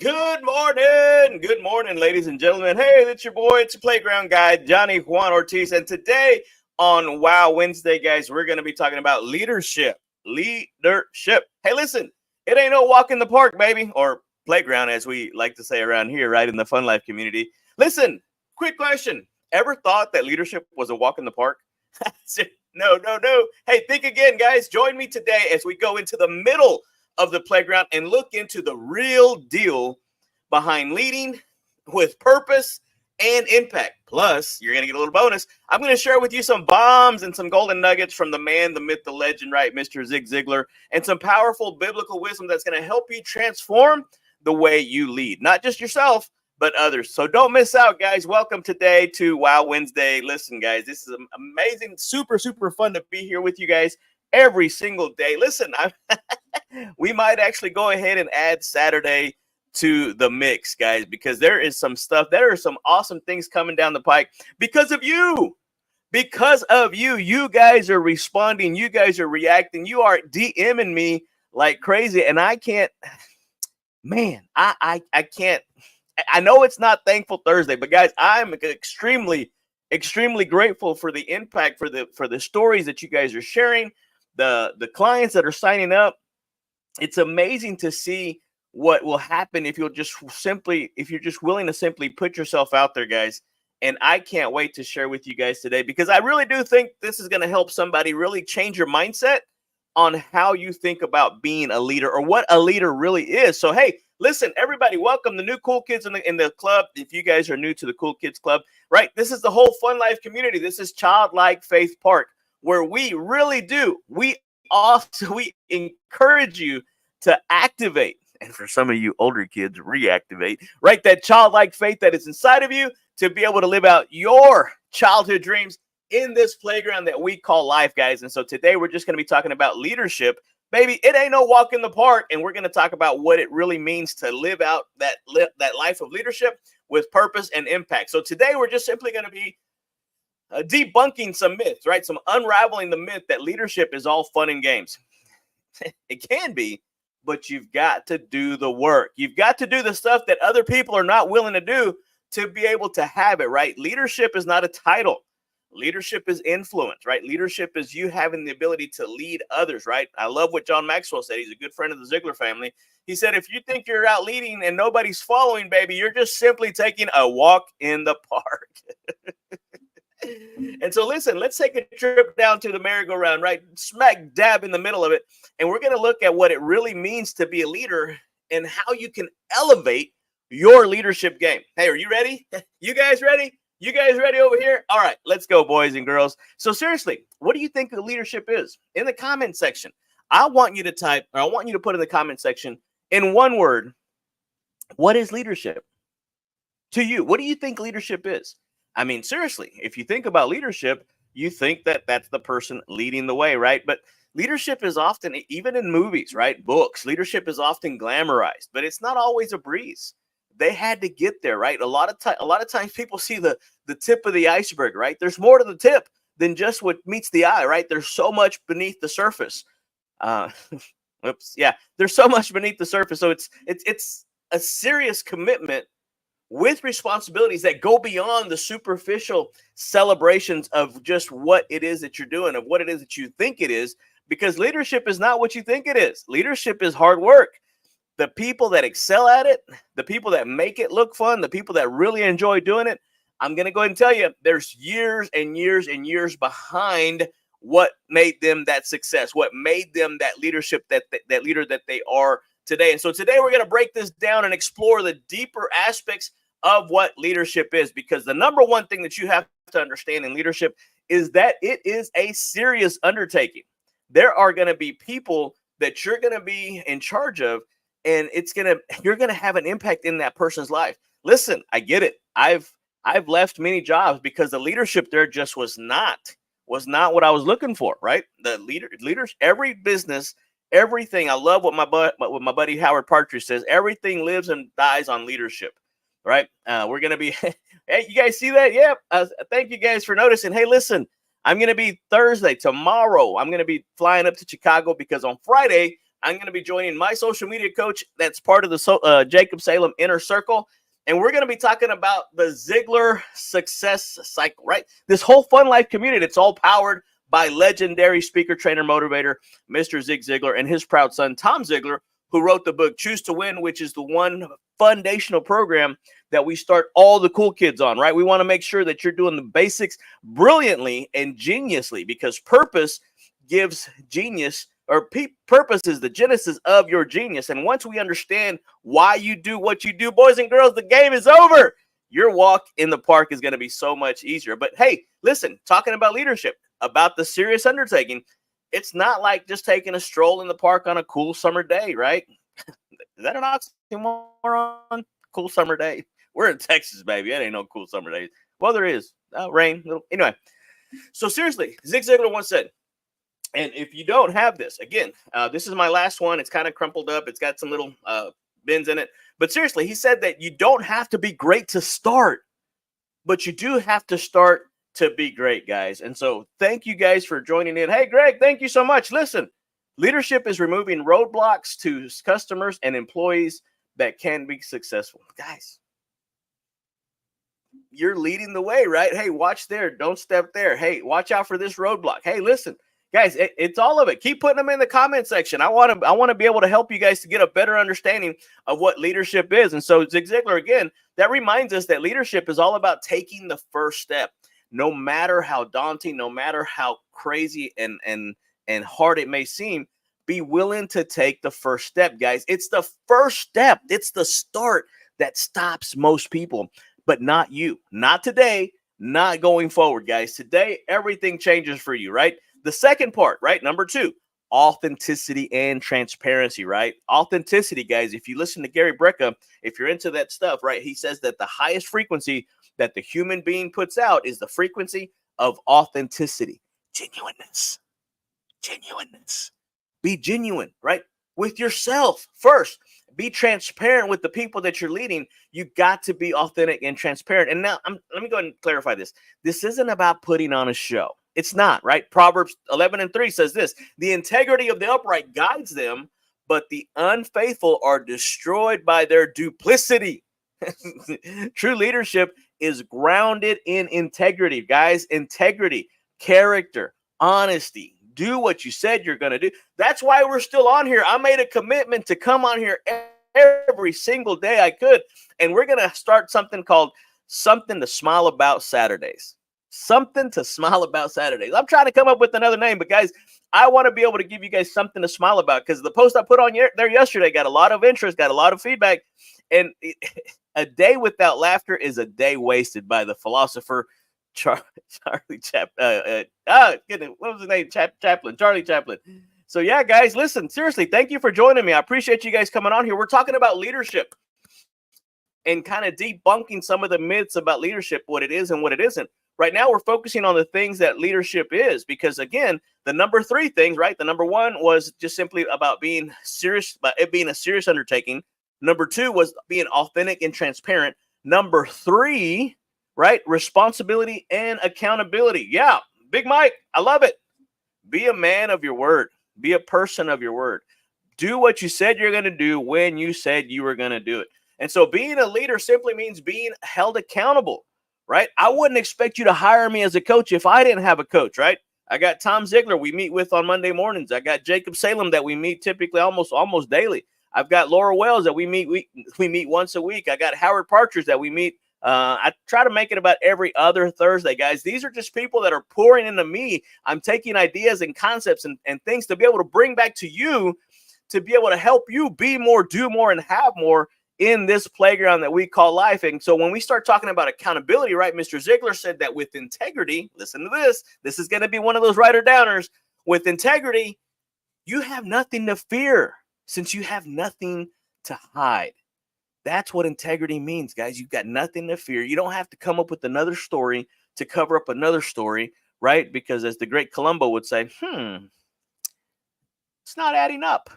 Good morning. Good morning, ladies and gentlemen. Hey, that's your boy. It's your playground guy, Johnny Juan Ortiz. And today on Wow Wednesday, guys, we're going to be talking about leadership. Leadership. Hey, listen, it ain't no walk in the park, baby, or playground, as we like to say around here, right, in the Fun Life community. Listen, quick question. Ever thought that leadership was a walk in the park? No, no, no. Hey, think again, guys. Join me today as we go into the middle of the playground and look into the real deal behind leading with purpose and impact. Plus, you're going to get a little bonus. I'm going to share with you some bombs and some golden nuggets from the man, the myth, the legend, right, Mr. Zig Ziglar, and some powerful biblical wisdom that's going to help you transform the way you lead, not just yourself, but others. So don't miss out, guys. Welcome today to Wow Wednesday. Listen, guys, this is amazing, super, super fun to be here with you guys every single day. Listen, we might actually go ahead and add Saturday to the mix, guys, because there is some stuff. There are some awesome things coming down the pike because of you. Because of you, you guys are responding. You guys are reacting. You are DMing me like crazy, and I can't. Man, I can't. I know it's not Thankful Thursday, but guys, I'm extremely grateful for the impact, for the stories that you guys are sharing, the clients that are signing up. It's amazing to see what will happen if you're just willing to simply put yourself out there, guys. And I can't wait to share with you guys today, because I really do think this is going to help somebody really change your mindset on how you think about being a leader, or what a leader really is. So, hey, listen, everybody, welcome the new cool kids in the club. If you guys are new to the Cool Kids Club, right, this is the whole Fun Life community. This is Childlike Faith Park, where we really do. We encourage you to activate, and for some of you older kids, reactivate, right, that childlike faith that is inside of you to be able to live out your childhood dreams in this playground that we call life, guys. And so today we're just going to be talking about leadership. Baby, it ain't no walk in the park, and we're going to talk about what it really means to live out that life of leadership with purpose and impact. So today we're just simply going to be debunking some myths, right? Some unraveling the myth that leadership is all fun and games. It can be, but you've got to do the work. You've got to do the stuff that other people are not willing to do to be able to have it, right? Leadership is not a title. Leadership is influence, right? Leadership is you having the ability to lead others, right? I love what John Maxwell said. He's a good friend of the Ziglar family. He said, if you think you're out leading and nobody's following, baby, you're just simply taking a walk in the park. And so, listen, let's take a trip down to the merry-go-round, right? Smack dab in the middle of it. And we're going to look at what it really means to be a leader and how you can elevate your leadership game. Hey, are you ready? You guys ready? You guys ready over here? All right, let's go, boys and girls. So seriously, what do you think leadership is? In the comment section, I want you to put in the comment section in one word, what is leadership to you? What do you think leadership is? I mean, seriously, if you think about leadership, you think that that's the person leading the way, right? But leadership is often, even in movies, right? Books, leadership is often glamorized, but it's not always a breeze. They had to get there, right? A lot of times people see the tip of the iceberg, right? There's more to the tip than just what meets the eye, right? There's so much beneath the surface. There's so much beneath the surface. So it's a serious commitment with responsibilities that go beyond the superficial celebrations of just what it is that you're doing, of what it is that you think it is, because leadership is not what you think it is. Leadership is hard work. The people that excel at it, the people that make it look fun, the people that really enjoy doing it, I'm going to go ahead and tell you, there's years and years and years behind what made them that success, what made them that leadership, that leader that they are today. And so today we're going to break this down and explore the deeper aspects of what leadership is, because the number one thing that you have to understand in leadership is that it is a serious undertaking. There are going to be people that you're going to be in charge of, and you're going to have an impact in that person's life. Listen, I get it. I've left many jobs because the leadership there just was not what I was looking for, right? The leaders, every business, everything. I love what my buddy Howard Partridge says. Everything lives and dies on leadership. Right. We're going to be, hey, you guys see that? Yep. Thank you guys for noticing. Hey, listen, I'm going to be tomorrow. I'm going to be flying up to Chicago because on Friday, I'm going to be joining my social media coach that's part of the Jacob Salem Inner Circle. And we're going to be talking about the Ziglar success cycle, right? This whole Fun Life community, it's all powered by legendary speaker, trainer, motivator, Mr. Zig Ziglar, and his proud son, Tom Ziglar, who wrote the book Choose to Win, which is the one foundational program that we start all the cool kids on, right? We want to make sure that you're doing the basics brilliantly and geniusly, because purpose gives genius, or purpose is the genesis of your genius. And once we understand why you do what you do, boys and girls, the game is over. Your walk in the park is going to be so much easier. But hey, listen, talking about leadership, about the serious undertaking, it's not like just taking a stroll in the park on a cool summer day, right? Is that an oxymoron? Cool summer day. We're in Texas, baby. It ain't no cool summer days. Well, there is. Rain. Anyway, so seriously, Zig Ziglar once said, and if you don't have this, again, this is my last one. It's kind of crumpled up. It's got some little bins in it. But seriously, he said that you don't have to be great to start, but you do have to start to be great, guys. And so thank you guys for joining in. Hey, Greg, thank you so much. Listen, leadership is removing roadblocks to customers and employees that can be successful. Guys, you're leading the way, right? Hey, watch there. Don't step there. Hey, watch out for this roadblock. Hey, listen, guys, it's all of it. Keep putting them in the comment section. I want to be able to help you guys to get a better understanding of what leadership is. And so Zig Ziglar, again, that reminds us that leadership is all about taking the first step. No matter how daunting, no matter how crazy and hard it may seem, be willing to take the first step, guys. It's the first step. It's the start that stops most people, but not you. Not today, not going forward, guys. Today, everything changes for you, right? The second part, right? Number 2, authenticity and transparency, right? Authenticity, guys. If you listen to Gary Brecka, if you're into that stuff, right? He says that the highest frequency that the human being puts out is the frequency of authenticity. Genuineness. Be genuine, right? With yourself first. Be transparent with the people that you're leading. You got to be authentic and transparent. And now let me go ahead and clarify this. This isn't about putting on a show. It's not, right? Proverbs 11:3 says this: the integrity of the upright guides them, but the unfaithful are destroyed by their duplicity. True leadership is grounded in integrity, guys. Integrity, character, honesty. Do what you said you're going to do. That's why we're still on here. I made a commitment to come on here every single day I could. And we're going to start something called Something to Smile About Saturdays. Something to Smile About Saturdays. I'm trying to come up with another name, but guys, I want to be able to give you guys something to smile about, because the post I put on there yesterday got a lot of interest, got a lot of feedback. And a day without laughter is a day wasted, by the philosopher Charlie Chaplin. What was his name? Charlie Chaplin. So yeah, guys, listen, seriously, thank you for joining me. I appreciate you guys coming on here. We're talking about leadership and kind of debunking some of the myths about leadership, what it is and what it isn't. Right now, we're focusing on the things that leadership is, because again, the number 3 things, right? The number 1 was just simply about being serious, about it being a serious undertaking. Number 2 was being authentic and transparent. Number 3, right? Responsibility and accountability. Yeah, Big Mike, I love it. Be a man of your word. Be a person of your word. Do what you said you're going to do when you said you were going to do it. And so being a leader simply means being held accountable, right? I wouldn't expect you to hire me as a coach if I didn't have a coach, right? I got Tom Ziglar we meet with on Monday mornings. I got Jacob Salem that we meet typically almost daily. I've got Laura Wells that we meet once a week. I got Howard Partridge that we meet. I try to make it about every other Thursday, guys. These are just people that are pouring into me. I'm taking ideas and concepts and things to be able to bring back to you, to be able to help you be more, do more, and have more in this playground that we call life. And so when we start talking about accountability, right, Mr. Ziglar said that with integrity, listen to this. This is going to be one of those writer-downers. With integrity, you have nothing to fear, since you have nothing to hide. That's what integrity means, guys. You've got nothing to fear. You don't have to come up with another story to cover up another story, right? Because as the great Columbo would say, it's not adding up.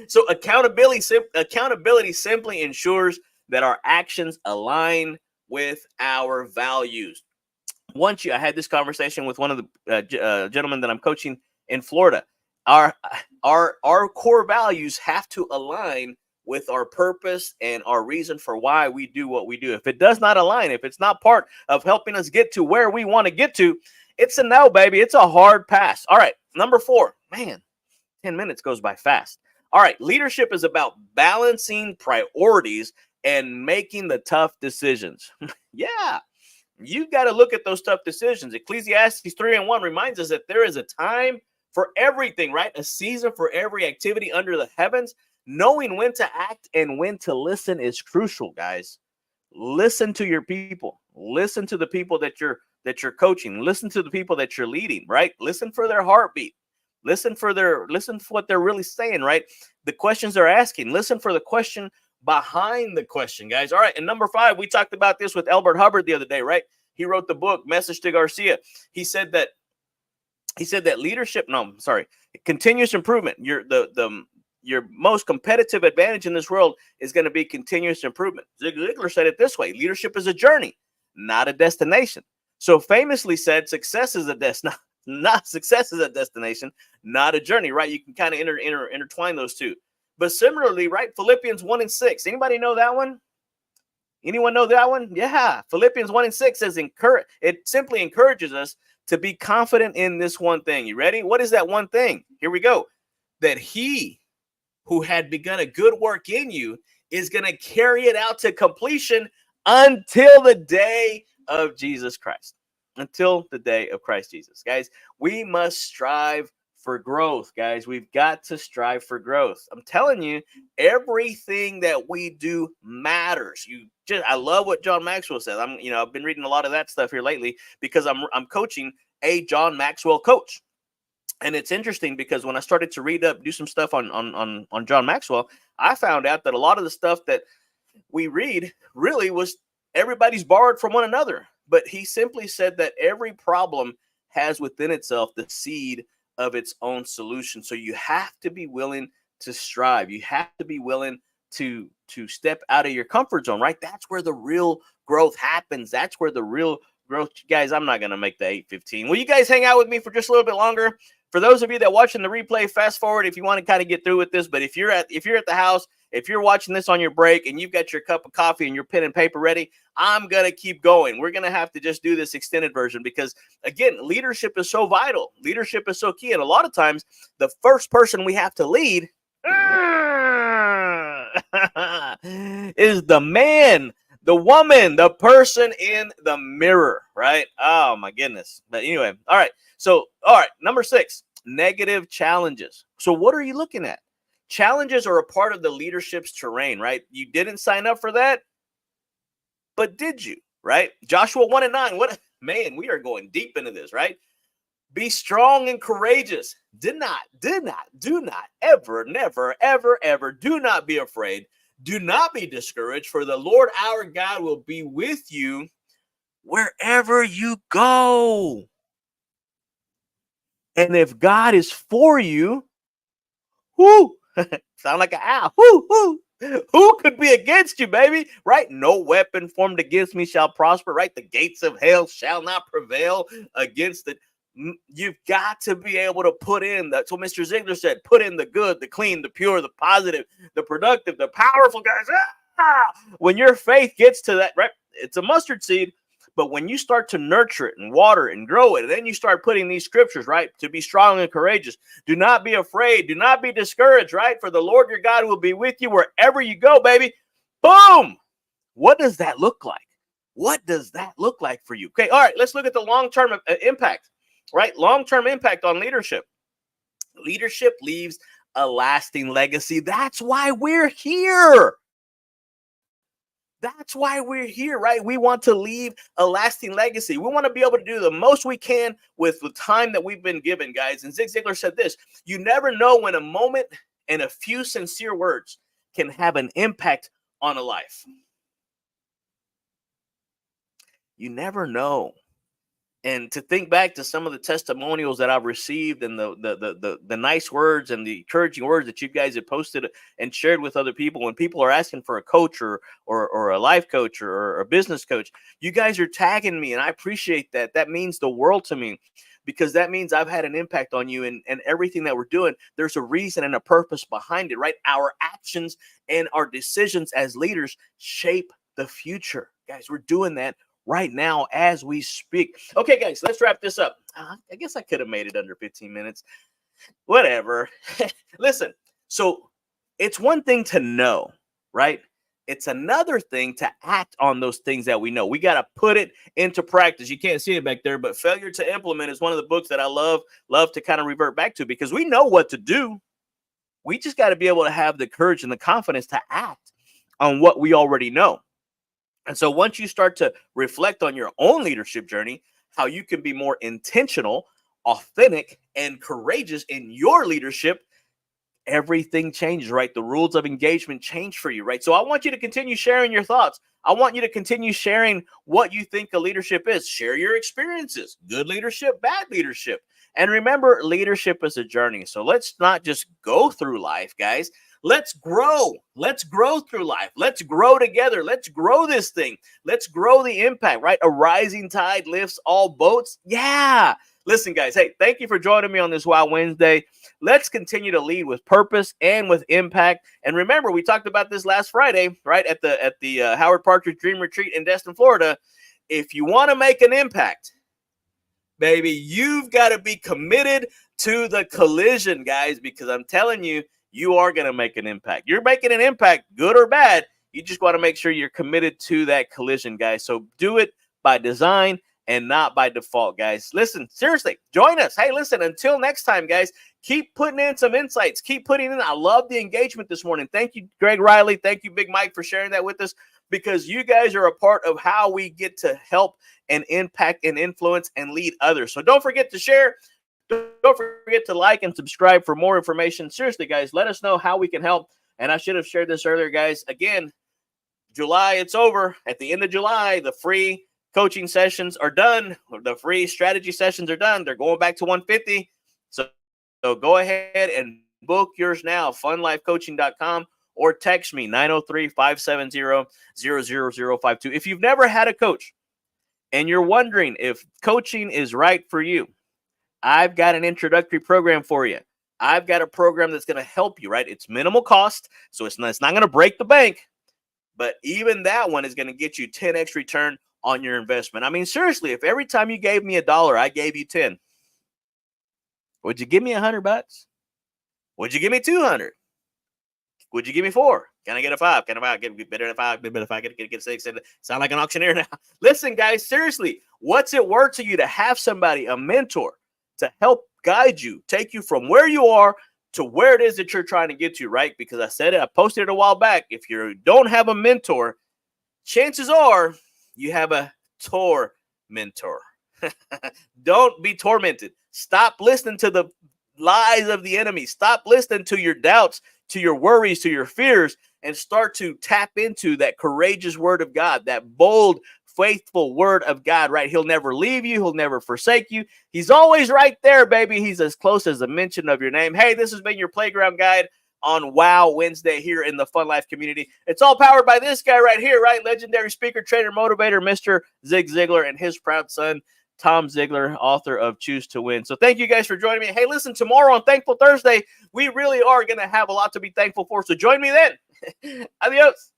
So accountability simply ensures that our actions align with our values. I had this conversation with one of the gentlemen that I'm coaching in Florida. our our core values have to align with our purpose and our reason for why we do what we do. If it does not align, if it's not part of helping us get to where we want to get to, it's a no, baby. It's a hard pass. All right, number 4. Man, 10 minutes goes by fast. All right, leadership is about balancing priorities and making the tough decisions. Yeah, you got to look at those tough decisions. Ecclesiastes 3:1 reminds us that there is a time for everything, right? A season for every activity under the heavens. Knowing when to act and when to listen is crucial, guys. Listen to your people. Listen to the people that you're coaching. Listen to the people that you're leading, right? Listen for their heartbeat. Listen for what they're really saying, right? The questions they're asking. Listen for the question behind the question, guys. All right, and number 5, we talked about this with Albert Hubbard the other day, right? He wrote the book Message to Garcia. He said that leadership, no, I'm sorry, continuous improvement. Your most competitive advantage in this world is going to be continuous improvement. Zig Ziglar said it this way: leadership is a journey, not a destination. So famously said, success is a destination. Not success is a destination, not a journey, right? You can kind of intertwine those two. But similarly, right, Philippians 1:6. Anybody know that one? Anyone know that one? Yeah. Philippians 1:6 says, it simply encourages us to be confident in this one thing. You ready? What is that one thing? Here we go. That he who had begun a good work in you is going to carry it out to completion until the day of Jesus Christ. Until the day of Christ Jesus. Guys, we must strive for growth, guys. We've got to strive for growth. I'm telling you, everything that we do matters. I love what John Maxwell says. I've been reading a lot of that stuff here lately because I'm coaching a John Maxwell coach. And it's interesting because when I started to do some stuff on John Maxwell, I found out that a lot of the stuff that we read really was everybody's borrowed from one another. But he simply said that every problem has within itself the seed of its own solution. So you have to be willing to strive. You have to be willing to step out of your comfort zone, right? That's where the real growth happens. That's where the real growth, guys. I'm not going to make the 8:15. Will you guys hang out with me for just a little bit longer? For those of you that watching the replay, fast forward if you want to kind of get through with this. But if you're at the house, if you're watching this on your break and you've got your cup of coffee and your pen and paper ready, I'm going to keep going. We're going to have to just do this extended version because, again, leadership is so vital. Leadership is so key. And a lot of times, the first person we have to lead is the man, the woman, the person in the mirror, right? Oh, my goodness. But anyway, all right. So, number 6, negative challenges. So what are you looking at? Challenges are a part of the leadership's terrain, right? You didn't sign up for that, but did you, right? Joshua 1:9. We are going deep into this, right? Be strong and courageous. Do not, ever, never, ever, ever, do not be afraid. Do not be discouraged, for the Lord our God will be with you wherever you go. And if God is for you, whoo, sound like an owl, whoo, who could be against you, baby? Right? No weapon formed against me shall prosper, right? The gates of hell shall not prevail against it. You've got to be able to put in, that's what Mr. Ziglar said, put in the good, the clean, the pure, the positive, the productive, the powerful, guys. When your faith gets to that, right? It's a mustard seed. But when you start to nurture it and water it and grow it, and then you start putting these scriptures, right, to be strong and courageous. Do not be afraid. Do not be discouraged, right? For the Lord your God will be with you wherever you go, baby. Boom. What does that look like? What does that look like for you? Okay, all right, let's look at the long-term impact, right? Long-term impact on leadership. Leadership leaves a lasting legacy. That's why we're here. That's why we're here, right? We want to leave a lasting legacy. We want to be able to do the most we can with the time that we've been given, guys. And Zig Ziglar said this: you never know when a moment and a few sincere words can have an impact on a life. You never know. And to think back to some of the testimonials that I've received and the nice words and the encouraging words that you guys have posted and shared with other people, when people are asking for a coach or a life coach or a business coach, you guys are tagging me, and I appreciate that. That means the world to me. because that means I've had an impact on you, and everything that we're doing, there's a reason and a purpose behind it, right? Our actions and our decisions as leaders shape the future. Guys, we're doing that right now as we speak. Okay, guys, let's wrap this up. I guess I could have made it under 15 minutes. Whatever. Listen, so it's one thing to know, right? It's another thing to act on those things that we know. We got to put it into practice. You can't see it back there, but Failure to Implement is one of the books that I love to kind of revert back to, because we know what to do. We just got to be able to have the courage and the confidence to act on what we already know. And so once you start to reflect on your own leadership journey, how you can be more intentional, authentic, and courageous in your leadership, everything changes, right? The rules of engagement change for you, right? So I want you to continue sharing your thoughts. I want you to continue sharing what you think a leadership is. Share your experiences, good leadership, bad leadership. And remember, leadership is a journey. So let's not just go through life, guys. Let's grow. Let's grow through life. Let's grow together. Let's grow this thing. Let's grow the impact, right? A rising tide lifts all boats. Yeah. Listen, guys, hey, thank you for joining me on this Wow Wednesday. Let's continue to lead with purpose and with impact. And remember, we talked about this last Friday, right, at the Howard Partridge Dream Retreat in Destin, Florida. If you want to make an impact, baby, you've got to be committed to the collision, guys, because I'm telling you, you are going to make an impact. You're making an impact, good or bad. You just want to make sure you're committed to that collision, guys. So do it by design and not by default, guys. Listen, seriously, join us. Hey, listen, until next time, guys, keep putting in some insights. Keep putting in. I love the engagement this morning. Thank you, Greg Riley. Thank you, Big Mike, for sharing that with us, because you guys are a part of how we get to help and impact and influence and lead others. So don't forget to share. Don't forget to like and subscribe for more information. Seriously, guys, let us know how we can help. And I should have shared this earlier, guys. Again, July, it's over. At the end of July, the free coaching sessions are done. The free strategy sessions are done. They're going back to 150. So go ahead and book yours now, funlifecoaching.com, or text me 903-570-00052. If you've never had a coach and you're wondering if coaching is right for you, I've got an introductory program for you. I've got a program that's going to help you, right? It's minimal cost, so it's not going to break the bank, but even that one is going to get you 10x return on your investment. I mean, seriously, if every time you gave me $1, I gave you 10, would you give me $100? Would you give me 200? Would you give me 4? Can I get a 5? Can I get better than 5? Better if I get 6? Sound like an auctioneer now. Listen, guys, seriously, what's it worth to you to have somebody, a mentor, to help guide you, take you from where you are to where it is that you're trying to get to, right? Because I said it, I posted it a while back. If you don't have a mentor, chances are you have a mentor. Don't be tormented. Stop listening to the lies of the enemy. Stop listening to your doubts, to your worries, to your fears, and start to tap into that courageous word of God, that bold, faithful word of God, right? He'll never leave you. He'll never forsake you. He's always right there, baby. He's as close as the mention of your name. Hey, this has been your playground guide on Wow Wednesday here in the Fun Life community. It's all powered by this guy right here, right? Legendary speaker, trainer, motivator, Mr. Zig Ziglar, and his proud son, Tom Ziglar, author of Choose to Win. So thank you guys for joining me. Hey, listen, tomorrow on Thankful Thursday, we really are going to have a lot to be thankful for. So join me then. Adios.